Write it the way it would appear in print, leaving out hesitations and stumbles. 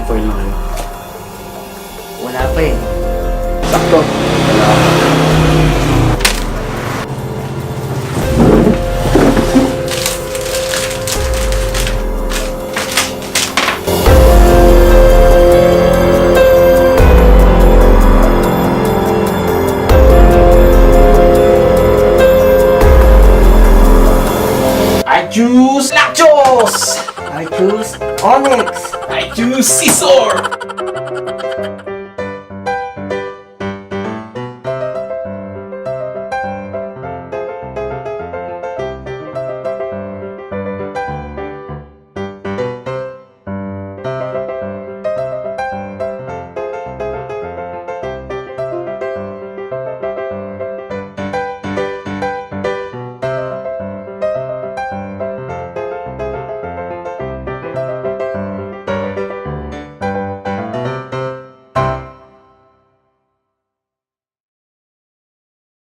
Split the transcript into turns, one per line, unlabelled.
foil na kayo.
Wala pa eh.
Sakto. Wala.
I choose Lactose!
I choose Onyx.
I choose Scissor!